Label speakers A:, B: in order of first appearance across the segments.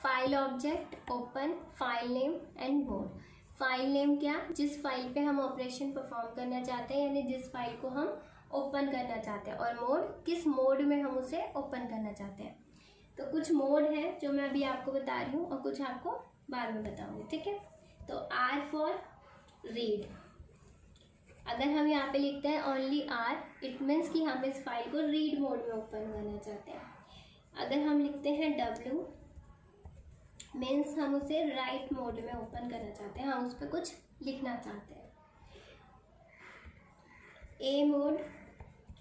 A: File object, open, file name and mode. File name क्या, जिस file पे हम ऑपरेशन परफॉर्म करना चाहते हैं, यानी जिस फाइल को हम ओपन करना चाहते हैं, और मोड, किस मोड में हम उसे ओपन करना चाहते हैं। तो कुछ मोड है जो मैं अभी आपको बता रही हूँ और कुछ आपको बाद में बताऊंगी, ठीक है। तो R फॉर रीड। अगर हम यहाँ पे लिखते हैं ओनली R, इट मीन्स कि हम इस फाइल को रीड मोड में ओपन करना चाहते हैं। अगर हम लिखते हैं W, मीन्स हम उसे राइट मोड में ओपन करना चाहते हैं, हम उस पर कुछ लिखना चाहते हैं। A मोड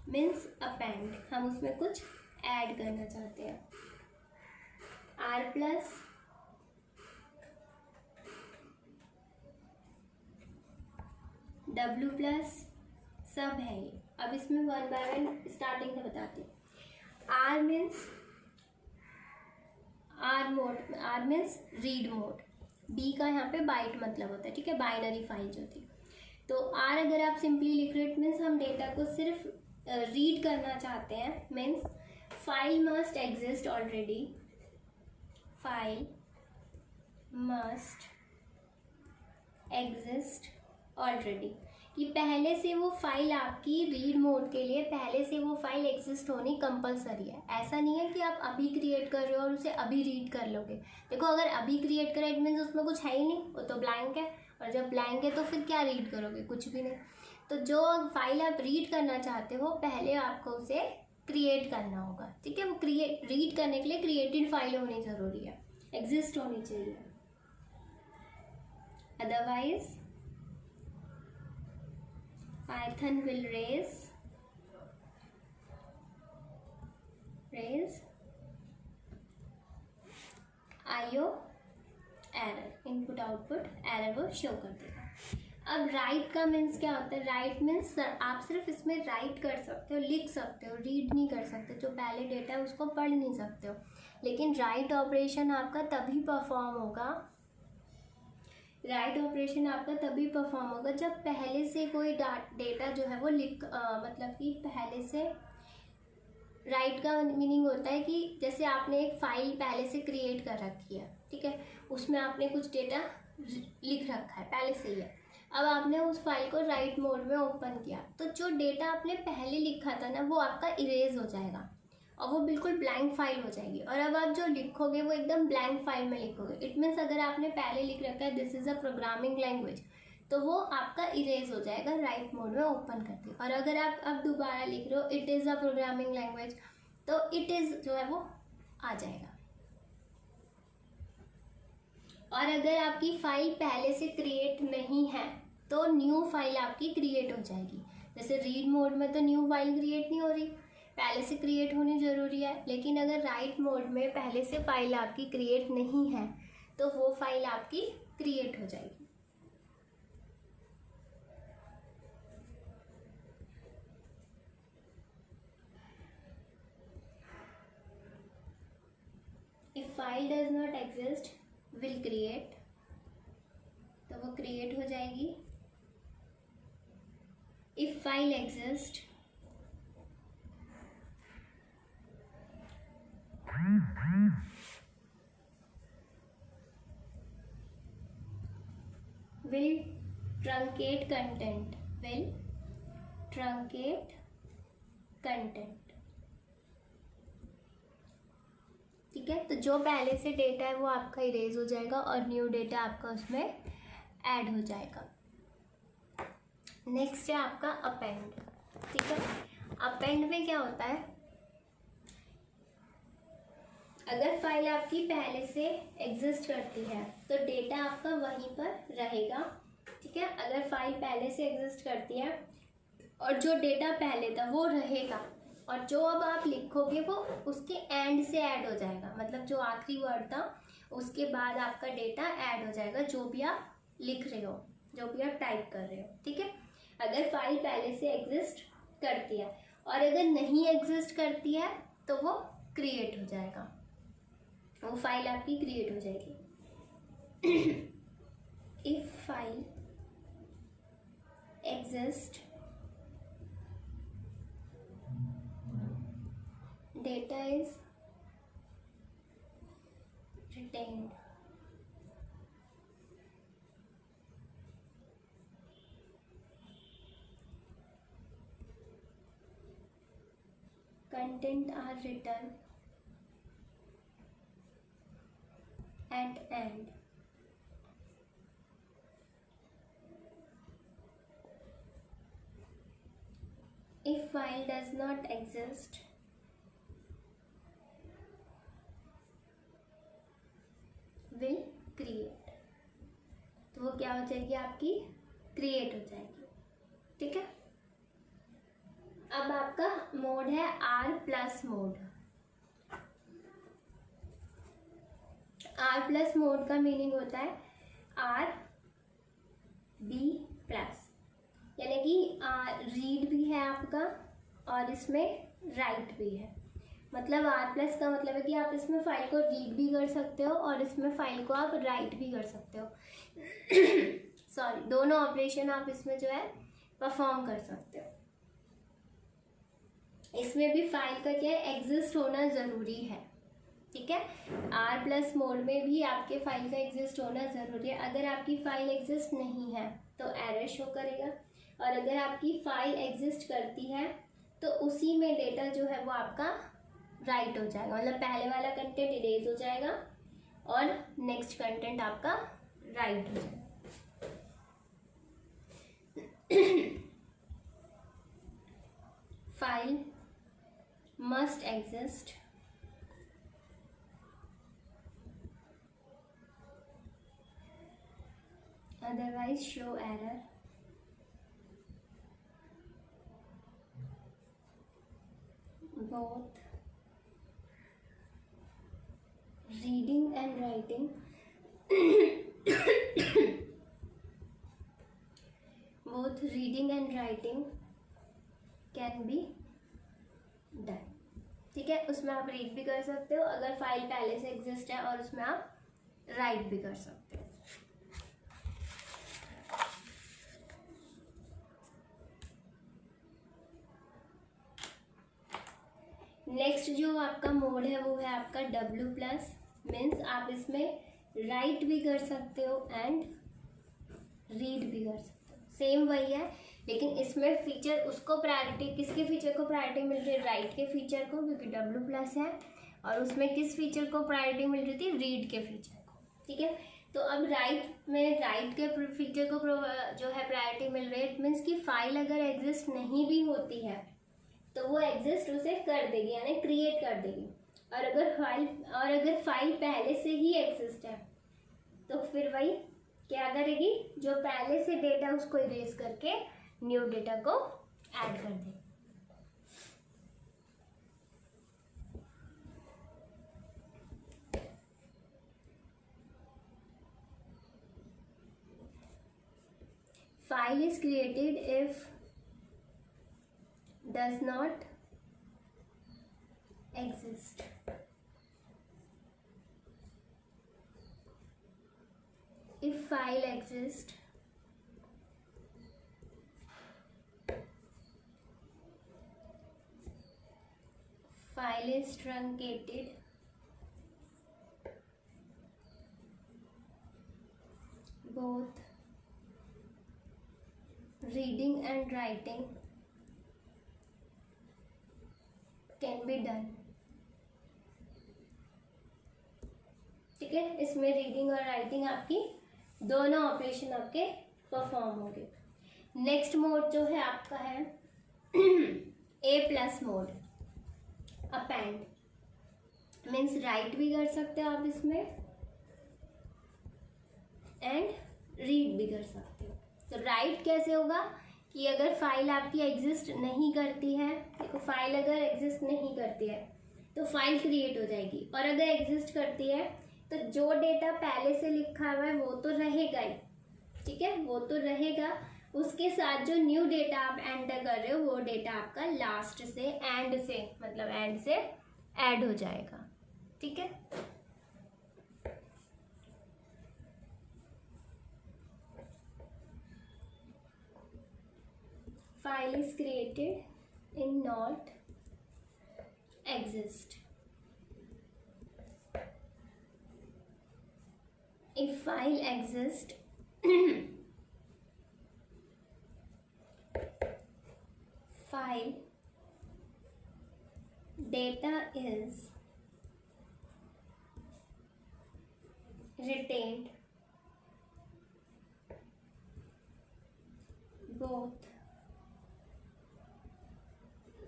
A: मीन्स अपेंड, हम उसमें कुछ ऐड करना चाहते हैं। R प्लस, W प्लस, सब है ये। अब इसमें वन बाय वन स्टार्टिंग से बताती हूँ। R means R mode, R means read mode. B का यहाँ पे बाइट मतलब होता है, ठीक है, बाइनरी फाइल जो थी। तो R अगर आप सिंपली लिख रहे हो, मीन्स हम डेटा को सिर्फ रीड करना चाहते हैं, means file must exist already, file must exist already, कि पहले से वो फाइल आपकी रीड मोड के लिए पहले से वो फाइल एग्जिस्ट होनी कंपलसरी है। ऐसा नहीं है कि आप अभी क्रिएट कर रहे हो और उसे अभी रीड कर लोगे। देखो, अगर अभी क्रिएट करा इट मीन्स उसमें कुछ है ही नहीं, वो तो ब्लैंक है, और जब ब्लैंक है तो फिर क्या रीड करोगे, कुछ भी नहीं। तो जो फाइल आप रीड करना चाहते हो, पहले आपको उसे क्रिएट करना होगा, ठीक है। वो रीड करने के लिए क्रिएटेड फाइल होनी ज़रूरी है, एग्जिस्ट होनी चाहिए, otherwise Python will raise IO error, input output error वो शो कर देगा। अब राइट का मीन्स क्या होता है, राइट मीन्स आप सिर्फ इसमें राइट कर सकते हो, लिख सकते हो, रीड नहीं कर सकते। जो पहले डेटा है उसको पढ़ नहीं सकते हो। लेकिन राइट ऑपरेशन आपका तभी परफॉर्म होगा, राइट ऑपरेशन आपका तभी परफॉर्म होगा जब पहले से कोई डेटा जो है वो मतलब कि पहले से। राइट का मीनिंग होता है कि जैसे आपने एक फाइल पहले से क्रिएट कर रखी है, ठीक है, उसमें आपने कुछ डेटा लिख रखा है पहले से ही है। अब आपने उस फाइल को राइट मोड में ओपन किया, तो जो डेटा आपने पहले लिखा था ना, वो आपका इरेज हो जाएगा और वो बिल्कुल ब्लैंक फाइल हो जाएगी। और अब आप जो लिखोगे वो एकदम ब्लैंक फाइल में लिखोगे। इट मीन्स अगर आपने पहले लिख रखा है this is a programming language, तो वो आपका इरेज हो जाएगा राइट मोड में ओपन करके। और अगर आप अब दोबारा लिख रहे हो it is a programming language, तो इट इज़ जो है वो आ जाएगा। और अगर आपकी फाइल पहले से क्रिएट नहीं है तो न्यू फाइल आपकी क्रिएट हो जाएगी। जैसे रीड मोड में तो न्यू फाइल क्रिएट नहीं हो रही, पहले से क्रिएट होनी ज़रूरी है। लेकिन अगर राइट मोड में पहले से फाइल आपकी क्रिएट नहीं है तो वो फाइल आपकी क्रिएट हो जाएगी। If file does not exist will create, तो वो क्रिएट हो जाएगी। If file exist will truncate content, will truncate content, ठीक है। तो जो पहले से डेटा है वो आपका इरेज हो जाएगा और न्यू डेटा आपका उसमें ऐड हो जाएगा। नेक्स्ट है आपका अपेंड, ठीक है। अपेंड में क्या होता है, अगर फाइल आपकी पहले से एग्जिस्ट करती है तो डेटा आपका वहीं पर रहेगा, ठीक है। अगर फाइल पहले से एग्जिस्ट करती है और जो डेटा पहले था वो रहेगा, और जो अब आप लिखोगे वो उसके एंड से ऐड हो जाएगा, मतलब जो आखिरी वर्ड था उसके बाद आपका डेटा ऐड हो जाएगा, जो भी आप लिख रहे हो, जो भी आप टाइप कर रहे हो, ठीक है। अगर फाइल पहले से एग्जिस्ट करती है, और अगर नहीं एग्जिस्ट करती है तो वो क्रिएट हो जाएगा, वो फाइल आपकी क्रिएट हो जाएगी। If file exist data is retained. Content are written at end. If file does not exist, will create. तो वो क्या हो जाएगी आपकी, क्रिएट हो जाएगी. ठीक है. अब आपका मोड है R+ मोड. R+ मोड का मीनिंग होता है RB+, यानी कि रीड भी है आपका और इसमें राइट भी है. मतलब R+ का मतलब है कि आप इसमें फाइल को रीड भी कर सकते हो और इसमें फाइल को आप राइट भी कर सकते हो. सॉरी, दोनों ऑपरेशन आप इसमें जो है परफॉर्म कर सकते हो. इसमें भी फाइल का क्या है, एग्जिस्ट होना ज़रूरी है. ठीक है. R+ मोड में भी आपके फाइल का एग्जिस्ट होना ज़रूरी है. अगर आपकी फाइल एग्जिस्ट नहीं है तो एरर शो करेगा, और अगर आपकी फाइल एग्जिस्ट करती है तो उसी में डेटा जो है वो आपका राइट हो जाएगा. मतलब पहले वाला कंटेंट इरेज हो जाएगा और नेक्स्ट कंटेंट आपका राइट हो जाएगा. File must exist, otherwise show error. Both reading and writing both reading and writing can be done. ठीक है. उसमें आप रीड भी कर सकते हो अगर फाइल पहले से एग्जिस्ट है, और उसमें आप राइट भी कर सकते हो. नेक्स्ट जो आपका मोड है वो है आपका W+. मीन्स आप इसमें राइट भी कर सकते हो एंड रीड भी कर सकते हो. सेम वही है, लेकिन इसमें फीचर उसको प्रायोरिटी, किसके फीचर को प्रायोरिटी मिल रही है, राइट के फीचर को, क्योंकि W+ है. और उसमें किस फीचर को प्रायोरिटी मिल रही थी, रीड के फीचर को. ठीक है. तो अब राइट में राइट के फीचर को जो है प्रायोरिटी मिल रही है. मीन्स कि फाइल अगर एग्जिस्ट नहीं भी होती है तो वो एग्जिस्ट उसे कर देगी, यानी क्रिएट कर देगी. और अगर फाइल पहले से ही एग्जिस्ट है तो फिर वही क्या करेगी, जो पहले से डेटा उसको इरेज करके न्यू डेटा को ऐड कर दे. File is created if does not exist. If file exists, file is truncated. Both reading and writing can be done. ठीक है. इसमें रीडिंग और राइटिंग आपकी दोनों ऑपरेशन आपके परफॉर्म होंगे. नेक्स्ट मोड जो है आपका है A+ mode. Append means right भी कर सकते हो आप इसमें एंड रीड भी कर सकते हो. तो राइट कैसे होगा कि अगर फाइल आपकी एग्जिस्ट नहीं करती है, देखो फाइल अगर एग्जिस्ट नहीं करती है तो फाइल क्रिएट हो जाएगी, और अगर एग्जिस्ट करती है तो जो डेटा पहले से लिखा हुआ है वो तो रहेगा ही. ठीक है. वो तो रहेगा, उसके साथ जो न्यू डेटा आप एंटर कर रहे हो वो डेटा आपका लास्ट से एंड से ऐड हो जाएगा. ठीक है. File is created in not exist. if file exists file data is retained both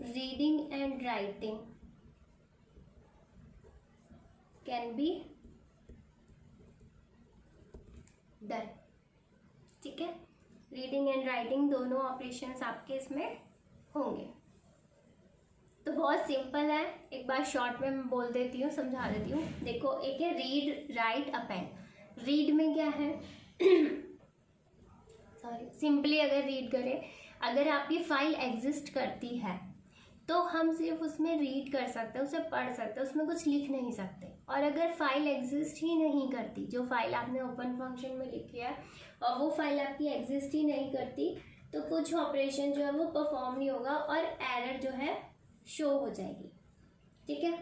A: reading and writing can be done। ठीक है, रीडिंग एंड राइटिंग दोनों ऑपरेशंस आपके इसमें होंगे। तो बहुत सिंपल है, एक बार शॉर्ट में मैं बोल देती हूँ, समझा देती हूँ। देखो, एक है रीड, राइट, अपेंड। रीड में क्या है सॉरी, सिंपली अगर रीड करें, अगर आपकी फाइल एग्जिस्ट करती है तो हम सिर्फ उसमें रीड कर सकते हैं, उसे पढ़ सकते हैं, उसमें कुछ लिख नहीं सकते। और अगर फाइल एग्जिस्ट ही नहीं करती, जो फाइल आपने ओपन फंक्शन में लिखी है और वो फाइल आपकी एग्जिस्ट ही नहीं करती, तो कुछ ऑपरेशन जो है वो परफॉर्म नहीं होगा और एरर जो है शो हो जाएगी। ठीक है,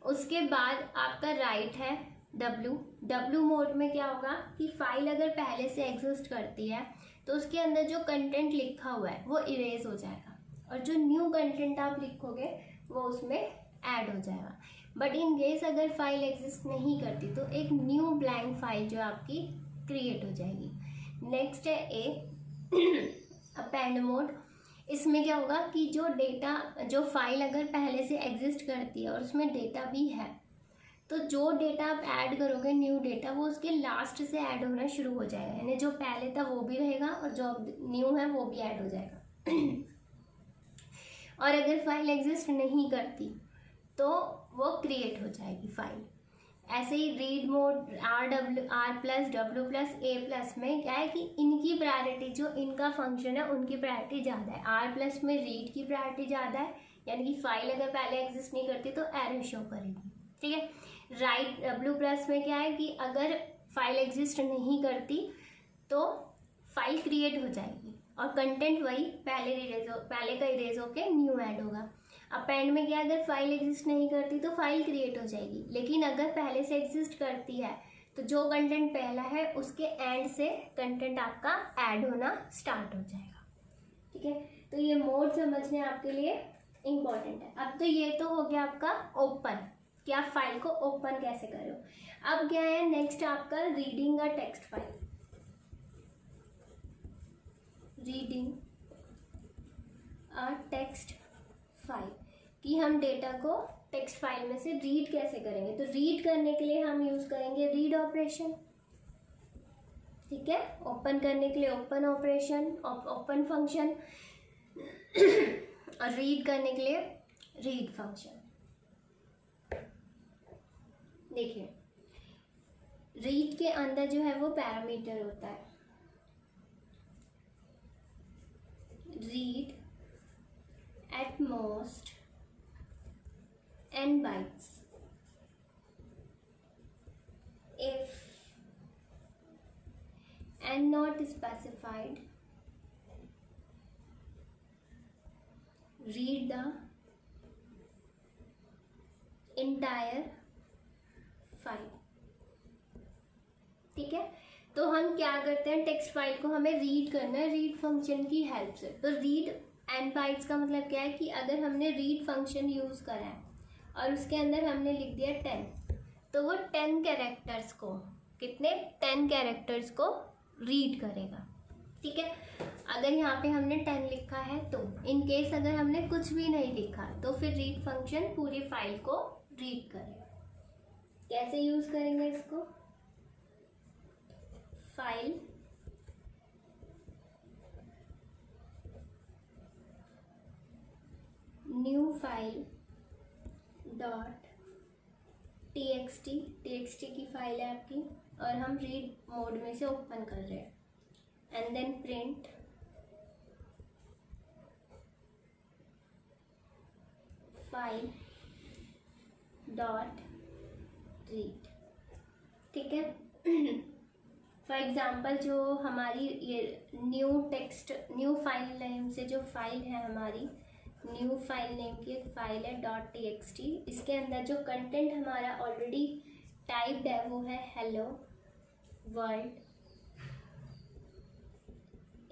A: उसके बाद आपका राइट है डब्ल्यू मोड में क्या होगा कि फाइल अगर पहले से एग्जिस्ट करती है तो उसके अंदर जो कंटेंट लिखा हुआ है वो इरेज हो जाएगा और जो न्यू कंटेंट आप लिखोगे वो उसमें ऐड हो जाएगा। बट इन केस अगर फाइल एग्जिस्ट नहीं करती तो एक न्यू ब्लैंक फाइल जो आपकी क्रिएट हो जाएगी। नेक्स्ट है ए अपेंड मोड। इसमें क्या होगा कि जो डेटा, जो फाइल अगर पहले से एग्जिस्ट करती है और उसमें डेटा भी है, तो जो डेटा आप ऐड करोगे न्यू डेटा, वो उसके लास्ट से ऐड होना शुरू हो जाएगा, यानी जो पहले था वो भी रहेगा और जो न्यू है वो भी ऐड हो जाएगा। और अगर फाइल एग्जिस्ट नहीं करती तो वो क्रिएट हो जाएगी फाइल। ऐसे ही read mode R plus W plus A plus में क्या है कि इनकी प्रायोरिटी, जो इनका फंक्शन है उनकी प्रायोरिटी ज़्यादा है। आर प्लस में रीड की प्रायोरिटी ज़्यादा है, यानी कि फाइल अगर पहले एग्जिस्ट नहीं करती तो एरर शो करेगी। ठीक है, राइट डब्ल्यू प्लस में क्या है कि अगर फाइल एग्जिस्ट नहीं करती तो फाइल क्रिएट हो जाएगी और कंटेंट वही पहले का इरेज होके न्यू ऐड होगा। अपेंड में क्या, अगर फाइल एग्जिस्ट नहीं करती तो फाइल क्रिएट हो जाएगी, लेकिन अगर पहले से एग्जिस्ट करती है तो जो कंटेंट पहला है उसके एंड से कंटेंट आपका ऐड होना स्टार्ट हो जाएगा। ठीक है, तो ये मोड समझने आपके लिए इम्पोर्टेंट है। अब तो ये तो हो गया आपका ओपन, कि आप फाइल को ओपन कैसे करो। अब क्या है नेक्स्ट आपका reading a text file. Reading a text file, कि हम डेटा को टेक्स्ट फाइल में से रीड कैसे करेंगे। तो रीड करने के लिए हम यूज करेंगे रीड ऑपरेशन। ठीक है, ओपन करने के लिए ओपन ऑपरेशन, ओपन फंक्शन, और रीड करने के लिए रीड फंक्शन। देखिए, रीड के अंदर जो है वो पैरामीटर होता है, read at most n bytes if n not specified, read the entire file। ठीक है, तो हम क्या करते हैं, टेक्स्ट फाइल को हमें रीड करना है रीड फंक्शन की हेल्प से। तो रीड एन बाइट्स का मतलब क्या है कि अगर हमने रीड फंक्शन यूज़ करा है और उसके अंदर हमने लिख दिया 10, तो वो 10 कैरेक्टर्स को, कितने 10 कैरेक्टर्स को रीड करेगा। ठीक है, अगर यहाँ पे हमने 10 लिखा है तो इन केस अगर हमने कुछ भी नहीं लिखा तो फिर रीड फंक्शन पूरी फाइल को रीड करेगा। कैसे यूज़ करेंगे इसको, file new file dot txt, txt की फाइल है आपकी और हम रीड मोड में से ओपन कर रहे हैं, and then print file dot read. ठीक है, फॉर एग्जाम्पल जो हमारी ये न्यू फाइल नेम से जो फाइल है हमारी, न्यू फाइल नेम की एक फाइल है .txt, इसके अंदर जो कंटेंट हमारा ऑलरेडी टाइप्ड है वो है hello world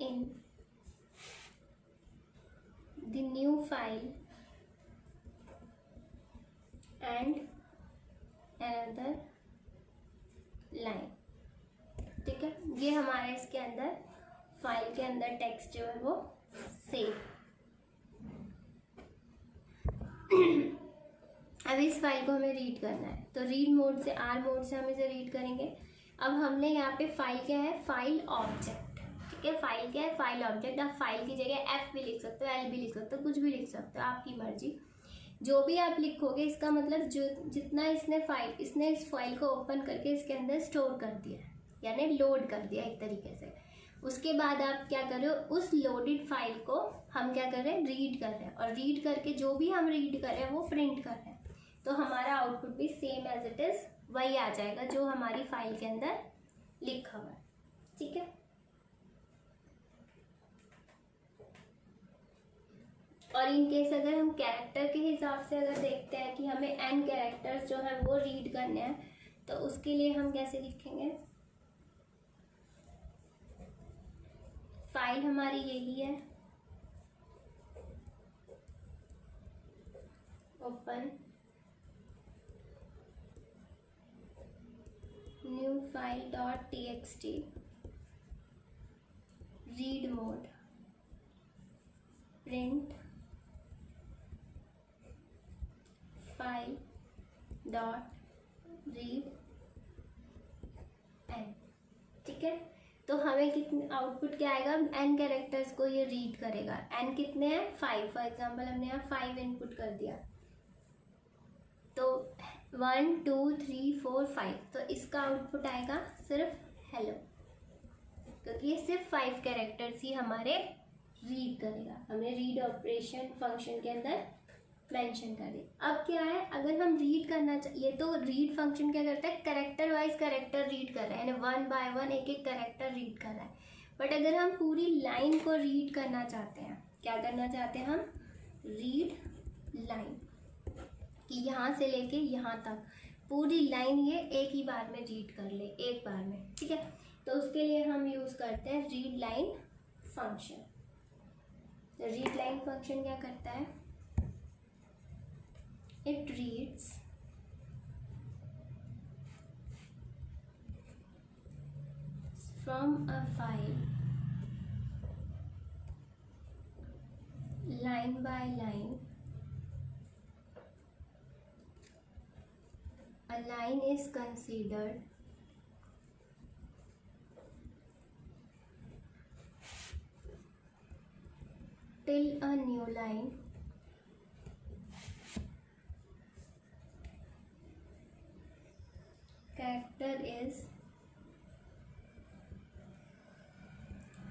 A: in the new file and another line. ठीक है, ये हमारा इसके अंदर फाइल के अंदर टेक्स्ट जो है वो सेव। अब इस फाइल को हमें रीड करना है, तो रीड मोड से आर मोड से हम इसे रीड करेंगे। अब हमने यहाँ पे फाइल क्या है, फाइल ऑब्जेक्ट। ठीक है, फाइल क्या है, फाइल ऑब्जेक्ट। आप फाइल की जगह एफ भी लिख सकते हो, एल भी लिख सकते हो, कुछ भी लिख सकते हो, आपकी मर्जी। जो भी आप लिखोगे इसका मतलब जो जितना इसने इस फाइल को ओपन करके इसके अंदर स्टोर कर दिया, यानी लोड कर दिया एक तरीके से। उसके बाद आप क्या कर रहे हो, उस लोडेड फाइल को हम क्या कर रहे हैं, रीड कर रहे हैं। और रीड करके जो भी हम रीड कर रहे हैं वो प्रिंट कर रहे हैं, तो हमारा आउटपुट भी सेम एज इट इज वही आ जाएगा जो हमारी फाइल के अंदर लिखा हुआ है। ठीक है, और इन केस अगर हम कैरेक्टर के हिसाब से अगर देखते हैं कि हमें n कैरेक्टर्स जो है वो रीड करने हैं, तो उसके लिए हम कैसे लिखेंगे, फाइल हमारी यही है, open new file dot txt read mode print file dot read n. ठीक है, तो हमें कितने आउटपुट क्या आएगा, n कैरेक्टर्स को ये रीड करेगा। n कितने हैं, 5। फॉर एग्जांपल हमने यहाँ 5 इनपुट कर दिया, तो 1 2 3 4 5, तो इसका आउटपुट आएगा सिर्फ हेलो, क्योंकि ये सिर्फ 5 कैरेक्टर्स ही हमारे रीड करेगा। हमने रीड ऑपरेशन फंक्शन के अंदर मेंशन कर दी। अब क्या है, अगर हम रीड करना चाहिए तो रीड फंक्शन क्या करता है, कैरेक्टर वाइज कैरेक्टर रीड कर रहा है, यानी 1 बाय 1 एक एक कैरेक्टर रीड कर रहा है। बट अगर हम पूरी लाइन को रीड करना चाहते हैं, क्या करना चाहते हैं हम, रीड लाइन, कि यहाँ से लेके यहाँ तक पूरी लाइन ये एक ही बार में रीड कर ले, एक बार में। ठीक है, तो उसके लिए हम यूज़ करते हैं रीड लाइन फंक्शन। तो रीड लाइन फंक्शन क्या करता है, it reads from a file line by line. A line is considered till a new line character is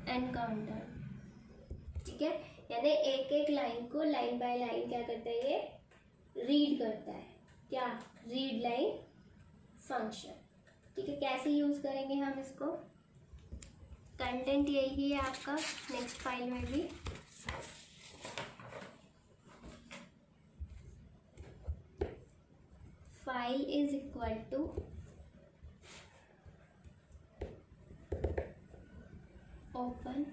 A: encountered। ठीक है, यानी एक एक लाइन को लाइन बाय लाइन क्या करता है, ये रीड करता है। क्या, रीड लाइन फंक्शन। ठीक है, कैसे यूज करेंगे हम इसको, कंटेंट यही है आपका नेक्स्ट फाइल में भी। File is equal to open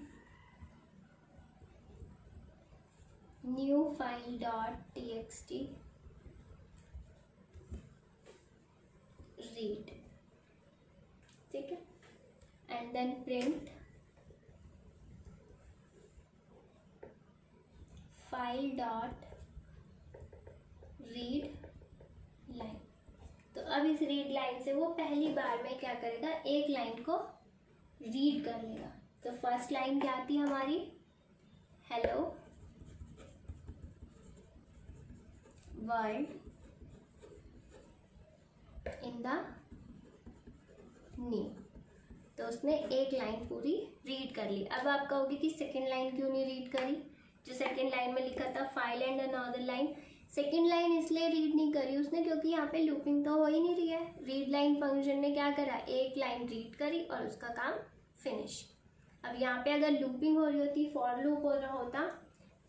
A: new file dot txt read. ठीक है, and then print file dot read line. तो अब इस रीड लाइन से वो पहली बार में क्या करेगा, एक लाइन को रीड कर लेगा। तो फर्स्ट लाइन क्या आती है हमारी, hello world in the new. तो उसने एक लाइन पूरी रीड कर ली। अब आप कहोगे कि सेकेंड लाइन क्यों नहीं रीड करी, जो सेकेंड लाइन में लिखा था file and another line, second line इसलिए रीड नहीं करी उसने क्योंकि यहाँ पे लूपिंग तो हो ही नहीं रही है। रीड लाइन फंक्शन ने क्या करा, एक लाइन रीड करी और उसका काम फिनिश। अब यहाँ पे अगर लूपिंग हो रही होती, फॉर लूप हो रहा होता,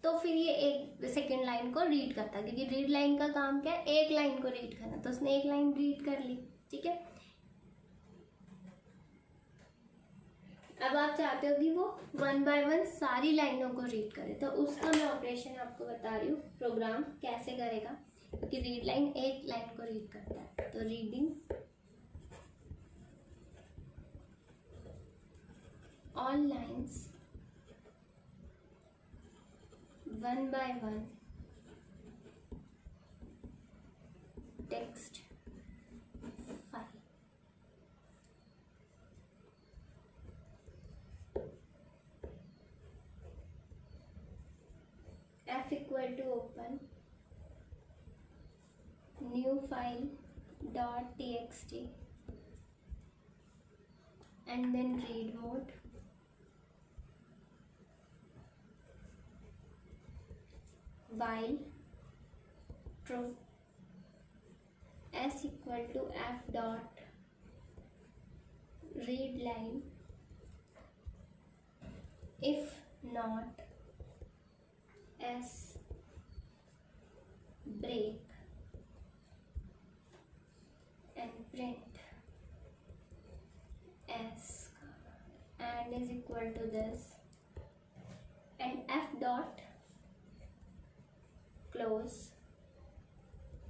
A: तो फिर ये एक सेकेंड लाइन को रीड करता, क्योंकि रीड लाइन का काम क्या है, एक लाइन को रीड करना, तो उसने एक लाइन रीड कर ली। ठीक है, अब आप चाहते हो कि वो 1 बाय 1 सारी लाइनों को रीड करे, तो उसका मैं ऑपरेशन आपको बता रही हूँ, प्रोग्राम कैसे करेगा, क्योंकि रीड लाइन एक लाइन को रीड करता है। तो reading all lines 1 by 1 text file. F equal to open new file dot txt and then read mode. While true, s equal to f dot read line, if not s break and print s and is equal to this and f dot close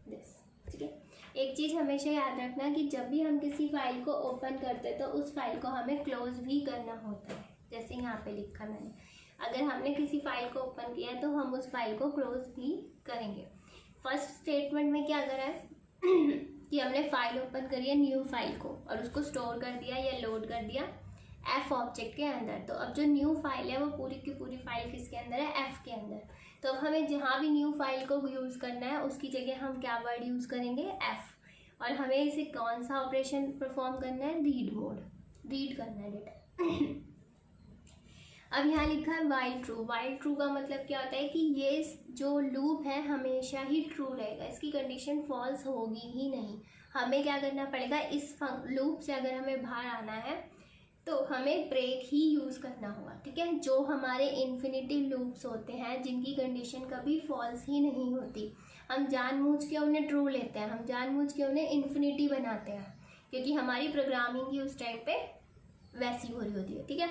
A: this. ठीक है, एक चीज़ हमेशा याद रखना कि जब भी हम किसी फाइल को ओपन करते हैं तो उस फाइल को हमें क्लोज भी करना होता है। जैसे यहाँ पे लिखा मैंने, अगर हमने किसी फाइल को ओपन किया है तो हम उस फाइल को क्लोज भी करेंगे। फर्स्ट स्टेटमेंट में क्या करा है कि हमने फाइल ओपन करी है न्यू फाइल को और उसको स्टोर कर दिया या लोड कर दिया एफ ऑब्जेक्ट के अंदर। तो अब जो न्यू फाइल है वो पूरी की पूरी फाइल किसके अंदर है, एफ के अंदर। तो अब हमें जहाँ भी न्यू फाइल को यूज़ करना है उसकी जगह हम क्या वर्ड यूज़ करेंगे, एफ। और हमें इसे कौन सा ऑपरेशन परफॉर्म करना है, रीड मोड, रीड करना है डेटा। अब यहाँ लिखा है वाइल ट्रू। वाइल ट्रू का मतलब क्या होता है कि ये जो लूप है हमेशा ही ट्रू रहेगा, इसकी कंडीशन फॉल्स होगी ही नहीं। हमें क्या करना पड़ेगा, इस लूप से अगर हमें बाहर आना है तो हमें ब्रेक ही यूज़ करना होगा। ठीक है, जो हमारे इन्फिनिटिव लूप्स होते हैं जिनकी कंडीशन कभी फॉल्स ही नहीं होती, हम जानबूझ के उन्हें ट्रू लेते हैं, हम जानबूझ के उन्हें इन्फिनिटी बनाते हैं, क्योंकि हमारी प्रोग्रामिंग ही उस टाइम पे वैसी हो रही होती है। ठीक है,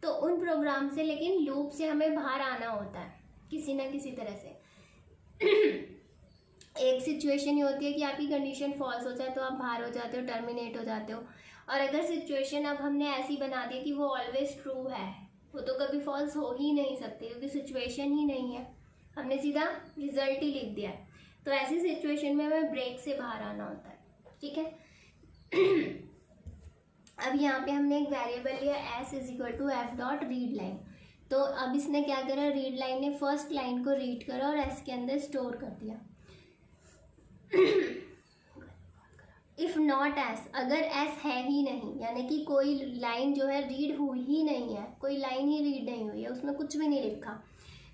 A: तो उन प्रोग्राम से, लेकिन लूप से हमें बाहर आना होता है किसी ना किसी तरह से। एक सिचुएशन ये होती है कि आपकी कंडीशन फॉल्स हो जाए तो आप बाहर हो जाते हो, टर्मिनेट हो जाते हो। और अगर सिचुएशन अब हमने ऐसी बना दी कि वो ऑलवेज ट्रू है, वो तो कभी फॉल्स हो ही नहीं सकती क्योंकि सिचुएशन ही नहीं है, हमने सीधा रिजल्ट ही लिख दिया है। तो ऐसी सिचुएशन में हमें ब्रेक से बाहर आना होता है। ठीक है, अब यहाँ पे हमने एक वेरिएबल लिया s is equal to f dot read line. तो अब इसने क्या करा, रीड लाइन ने फर्स्ट लाइन को रीड करा और एस के अंदर स्टोर कर दिया। इफ नॉट एस, अगर एस है ही नहीं, यानी कि कोई लाइन जो है रीड हुई ही नहीं है, कोई लाइन ही रीड नहीं हुई है, उसमें कुछ भी नहीं लिखा,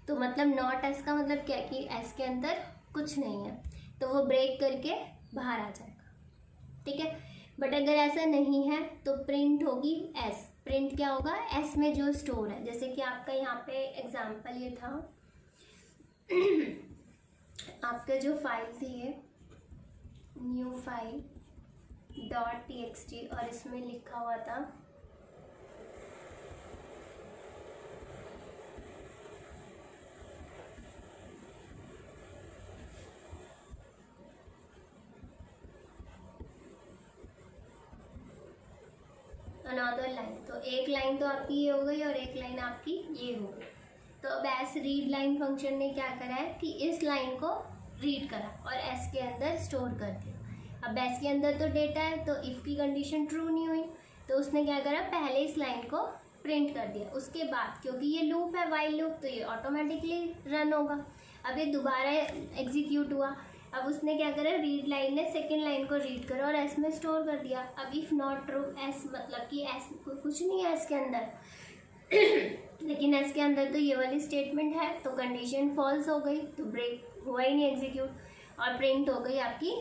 A: तो मतलब नॉट एस का मतलब क्या कि एस के अंदर कुछ नहीं है, तो वो ब्रेक करके बाहर आ जाएगा। ठीक है, बट अगर ऐसा नहीं है तो प्रिंट होगी एस। प्रिंट क्या होगा, एस में जो स्टोर है। जैसे कि आपका यहाँ पे एग्जाम्पल ये था, आपका जो फाइल थी ये न्यू फाइल .txt और इसमें लिखा हुआ था अनदर लाइन। तो एक लाइन तो आपकी ये हो गई और एक लाइन आपकी ये हो गई। तो अब एस रीड लाइन फंक्शन ने क्या करा है कि इस लाइन को रीड करा और एस के अंदर स्टोर कर दिया। अब एस के अंदर तो डेटा है, तो इफ़ की कंडीशन ट्रू नहीं हुई तो उसने क्या करा, पहले इस लाइन को प्रिंट कर दिया। उसके बाद क्योंकि ये लूप है वाइल लूप, तो ये ऑटोमेटिकली रन होगा। अब ये दोबारा एग्जीक्यूट हुआ, अब उसने क्या करा, रीड लाइन ने सेकेंड लाइन को रीड करा और एस में स्टोर कर दिया। अब इफ़ नॉट ट्रू एस, मतलब कि एस कुछ नहीं है एस के अंदर, लेकिन एस के अंदर तो ये वाली स्टेटमेंट है, तो कंडीशन फॉल्स हो गई, तो ब्रेक हुआ ही नहीं एग्जीक्यूट और प्रिंट हो गई आपकी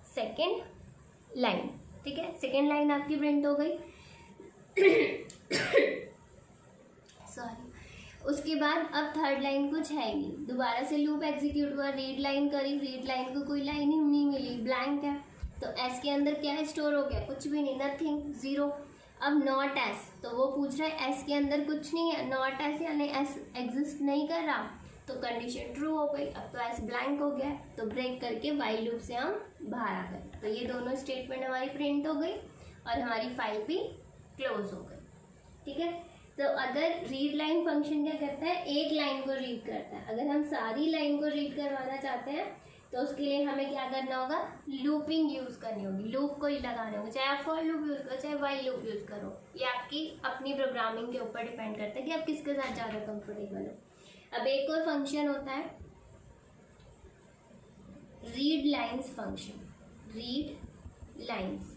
A: सेकेंड लाइन। ठीक है, सेकेंड लाइन आपकी प्रिंट हो गई। सॉरी। उसके बाद अब थर्ड लाइन कुछ है ही नहीं, दोबारा से लूप एग्जीक्यूट हुआ, रीड लाइन करी, रीड लाइन को कोई लाइन ही नहीं मिली, ब्लैंक है। तो एस के अंदर क्या है स्टोर हो गया, कुछ भी नहीं, नथिंग, जीरो। अब नॉट एस, तो वो पूछ रहा है एस के अंदर कुछ नहीं है, नॉट एस यानी एस एग्जिस्ट नहीं कर रहा, तो कंडीशन ट्रू हो गई। अब तो एस ब्लैंक हो गया, तो ब्रेक करके वाइल लूप से हम बाहर आ गए। तो ये दोनों स्टेटमेंट हमारी प्रिंट हो गई और हमारी फाइल भी क्लोज हो गई। ठीक है, तो अगर रीड लाइन फंक्शन क्या करता है, एक लाइन को रीड करता है। अगर हम सारी लाइन को रीड करवाना चाहते हैं तो उसके लिए हमें क्या करना होगा, लूपिंग यूज़ करनी होगी, लूप को ही लगाने होगा। चाहे आप फॉर लूप यूज़ करो, चाहे वाइल लूप यूज़ करो, ये आपकी अपनी प्रोग्रामिंग के ऊपर डिपेंड करता है कि आप किसके साथ ज़्यादा कंफर्टेबल हो। अब एक और फंक्शन होता है read lines function. Read lines,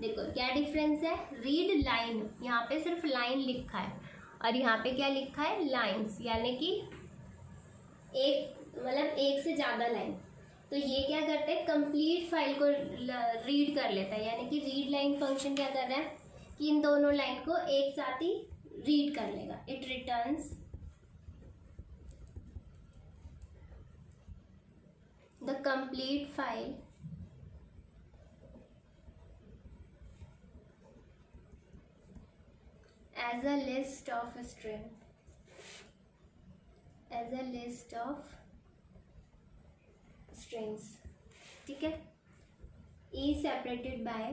A: देखो क्या डिफरेंस है, रीड लाइन यहाँ पे सिर्फ लाइन लिखा है और यहाँ पे क्या लिखा है, लाइन्स, यानी कि एक मतलब एक से ज़्यादा लाइन। तो ये क्या करता है, कंप्लीट फाइल को रीड कर लेता है, यानी कि रीड लाइन फंक्शन क्या कर रहा है कि इन दोनों लाइन को एक साथ ही रीड कर लेगा। It returns the complete file as a list of string, as a list of strings। ठीक है, E separated by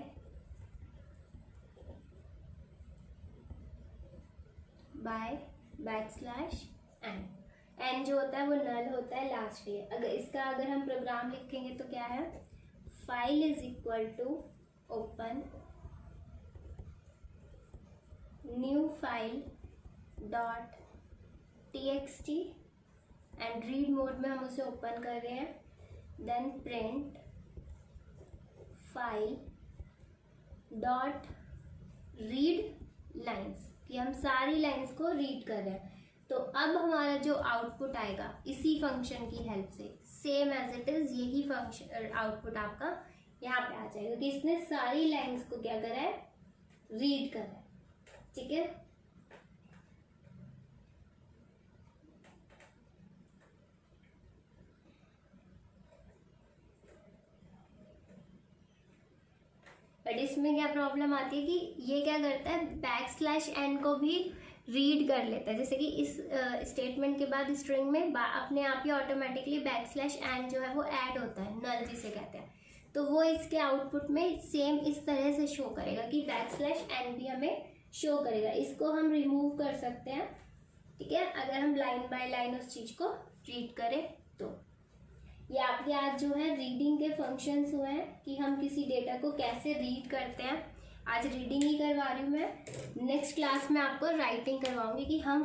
A: backslash n। n जो होता है वो नल होता है लास्ट ईयर। अगर इसका अगर हम प्रोग्राम लिखेंगे तो क्या है, file is equal to open new file dot txt and read mode में हम उसे ओपन कर रहे हैं, then print file dot read lines, कि हम सारी लाइन्स को रीड कर रहे हैं। तो अब हमारा जो आउटपुट आएगा इसी फंक्शन की हेल्प से, सेम एज इट इज यही फंक्शन आउटपुट आपका यहाँ पे आ जाएगा कि इसने सारी लाइन्स को क्या करा है, रीड करा है। ठीक है, बट इसमें क्या प्रॉब्लम आती है कि ये क्या करता है, बैकस्लैश एन को भी रीड कर लेता है। जैसे कि इस स्टेटमेंट के बाद स्ट्रिंग में अपने आप ही ऑटोमेटिकली बैकस्लैश एन जो है वो ऐड होता है, नल जिसे कहते हैं। तो वो इसके आउटपुट में सेम इस तरह से शो करेगा कि बैकस्लैश एन भी हमें शो करेगा। इसको हम रिमूव कर सकते हैं। ठीक है, अगर हम लाइन बाय लाइन उस चीज़ को रीड करें तो। ये आपके आज जो है रीडिंग के फंक्शंस हुए हैं कि हम किसी डेटा को कैसे रीड करते हैं। आज रीडिंग ही करवा रही हूँ मैं, नेक्स्ट क्लास में आपको राइटिंग करवाऊंगी कि हम